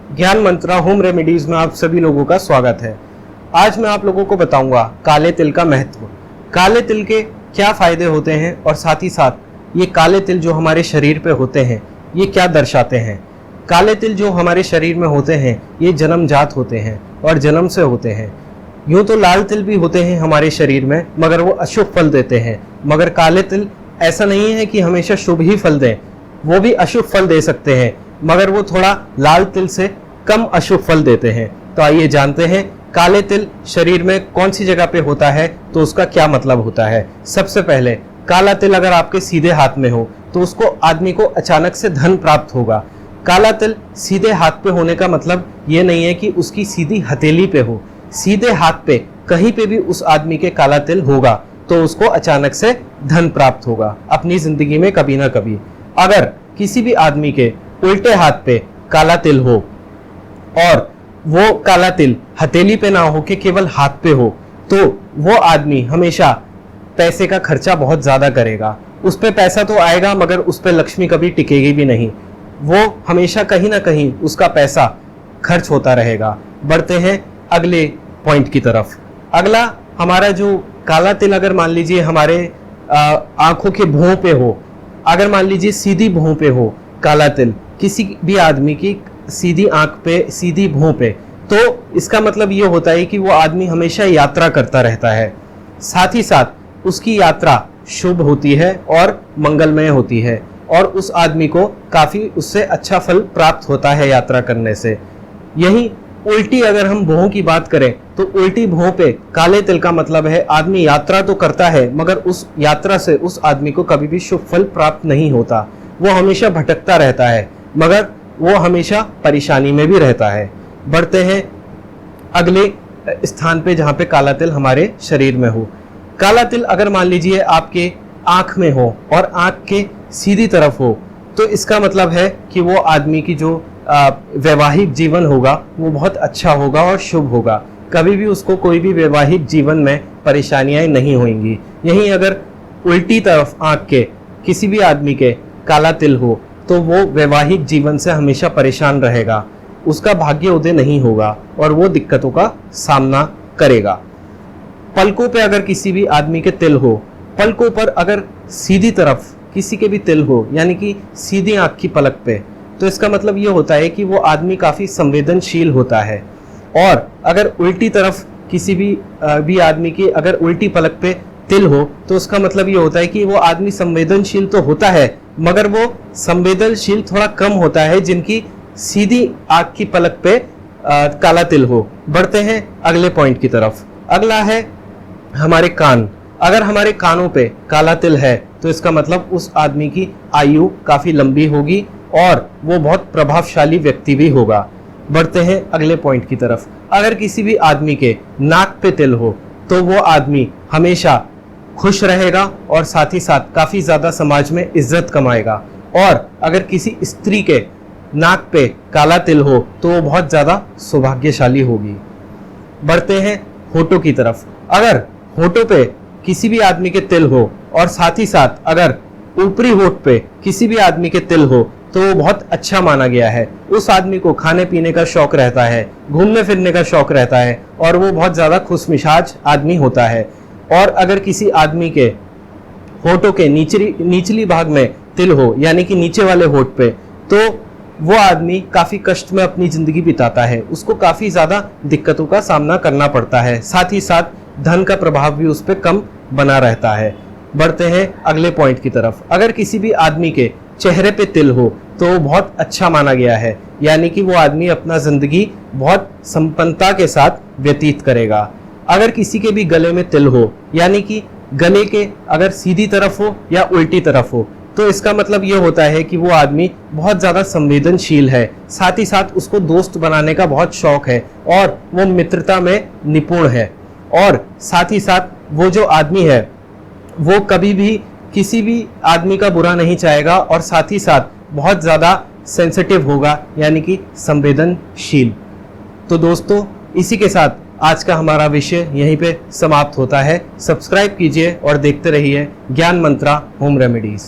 ज्ञान मंत्रा home remedies में आप सभी लोगों का स्वागत है। आज मैं आप लोगों को बताऊंगा काले तिल का महत्व, काले तिल के क्या फायदे होते हैं और साथ ही साथ ये काले तिल जो हमारे शरीर पे होते हैं ये क्या दर्शाते हैं। काले तिल जो हमारे शरीर में होते हैं ये जन्मजात होते हैं और जन्म से होते हैं। यूं तो लाल तिल भी होते हैं हमारे शरीर में मगर वो अशुभ फल देते हैं, मगर काले तिल ऐसा नहीं है कि हमेशा शुभ ही फल दें, वो भी अशुभ फल दे सकते हैं मगर वो थोड़ा लाल तिल से कम अशुभ फल देते हैं। तो आइए जानते हैं काले तिल शरीर में कौन सी जगह पे होता है तो उसका क्या मतलब होता है। सबसे पहले काला तिल अगर आपके सीधे हाथ में हो तो उसको आदमी को अचानक से धन प्राप्त होगा। काला तिल सीधे हाथ पे होने का मतलब ये नहीं है कि उसकी सीधी हथेली पे हो, सीधे हाथ पे कहीं पे भी उस आदमी के काला तिल होगा तो उसको अचानक से धन प्राप्त होगा अपनी जिंदगी में कभी ना कभी। अगर किसी भी आदमी के उल्टे हाथ पे काला तिल हो और वो काला तिल हथेली पे ना हो के केवल हाथ पे हो तो वो आदमी हमेशा पैसे का खर्चा बहुत ज्यादा करेगा। उस पे पैसा तो आएगा मगर उस पे लक्ष्मी कभी टिकेगी भी नहीं, वो हमेशा कहीं ना कहीं उसका पैसा खर्च होता रहेगा। बढ़ते हैं अगले पॉइंट की तरफ। अगला हमारा जो काला तिल अगर मान लीजिए हमारे आंखों के भौं पे हो, अगर मान लीजिए सीधी भौं पे हो काला तिल किसी भी आदमी की सीधी आंख पे सीधी भौं पे, तो इसका मतलब ये होता है कि वो आदमी हमेशा यात्रा करता रहता है, साथ ही साथ उसकी यात्रा शुभ होती है और मंगलमय होती है और उस आदमी को काफी उससे अच्छा फल प्राप्त होता है यात्रा करने से। यही उल्टी अगर हम भौं की बात करें तो उल्टी भौं पे काले तिल का मतलब है आदमी यात्रा तो करता है मगर उस यात्रा से उस आदमी को कभी भी शुभ फल प्राप्त नहीं होता, वो हमेशा भटकता रहता है मगर वो हमेशा परेशानी में भी रहता है। बढ़ते हैं अगले स्थान पे जहाँ पे काला तिल हमारे शरीर में हो। काला तिल अगर मान लीजिए आपके आंख में हो और आंख के सीधी तरफ हो तो इसका मतलब है कि वो आदमी की जो वैवाहिक जीवन होगा वो बहुत अच्छा होगा और शुभ होगा, कभी भी उसको कोई भी वैवाहिक जीवन में परेशानियां नहीं होंगी। यहीं अगर उल्टी तरफ आंख के किसी भी आदमी के काला तिल हो तो वो वैवाहिक जीवन से हमेशा परेशान रहेगा, उसका भाग्य उदय नहीं होगा और वो दिक्कतों का सामना करेगा। पलकों पे अगर किसी भी आदमी के तिल हो, पलकों पर अगर सीधी तरफ किसी के भी तिल हो यानी कि सीधी आंख की पलक पे, तो इसका मतलब ये होता है कि वो आदमी काफी संवेदनशील होता है। और अगर उल्टी तरफ किसी भी आदमी की अगर उल्टी पलक पे तिल हो तो उसका मतलब ये होता है कि वो आदमी संवेदनशील तो होता है मगर वो संवेदनशील थोड़ा कम होता है जिनकी सीधी आंख की पलक पे काला तिल हो। बढ़ते हैं अगले पॉइंट की तरफ। अगला है हमारे कान। अगर हमारे कानों पे काला तिल है तो इसका मतलब उस आदमी की आयु काफी लंबी होगी और वो बहुत प्रभावशाली व्यक्ति भी होगा। बढ़ते हैं अगले पॉइंट की तरफ। अगर किसी भी आदमी के नाक पे तिल हो तो वो आदमी हमेशा खुश रहेगा और साथ ही साथ काफी ज्यादा समाज में इज्जत कमाएगा। और अगर किसी स्त्री के नाक पे काला तिल हो तो वो बहुत ज्यादा सौभाग्यशाली होगी। बढ़ते हैं होठों की तरफ। अगर होठों पे किसी भी आदमी के तिल हो और साथ ही साथ अगर ऊपरी होठ पे किसी भी आदमी के तिल हो तो वो बहुत अच्छा माना गया है। उस आदमी को खाने पीने का शौक रहता है, घूमने फिरने का शौक रहता है और वो बहुत ज्यादा खुशमिजाज आदमी होता है। और अगर किसी आदमी के होठों के निचली भाग में तिल हो यानी कि नीचे वाले होठ पे, तो वो आदमी काफी कष्ट में अपनी जिंदगी बिताता है, उसको काफी ज्यादा दिक्कतों का सामना करना पड़ता है, साथ ही साथ धन का प्रभाव भी उस पर कम बना रहता है। बढ़ते हैं अगले पॉइंट की तरफ। अगर किसी भी आदमी के चेहरे पे तिल हो तो वो बहुत अच्छा माना गया है यानी कि वो आदमी अपना जिंदगी बहुत संपन्नता के साथ व्यतीत करेगा। अगर किसी के भी गले में तिल हो यानी कि गले के अगर सीधी तरफ हो या उल्टी तरफ हो तो इसका मतलब ये होता है कि वो आदमी बहुत ज्यादा संवेदनशील है, साथ ही साथ उसको दोस्त बनाने का बहुत शौक है और वो मित्रता में निपुण है। और साथ ही साथ वो जो आदमी है वो कभी भी किसी भी आदमी का बुरा नहीं चाहेगा और साथ ही साथ बहुत ज़्यादा सेंसिटिव होगा यानी कि संवेदनशील। तो दोस्तों इसी के साथ आज का हमारा विषय यहीं पे समाप्त होता है। सब्सक्राइब कीजिए और देखते रहिए ज्ञान मंत्रा होम रेमेडीज।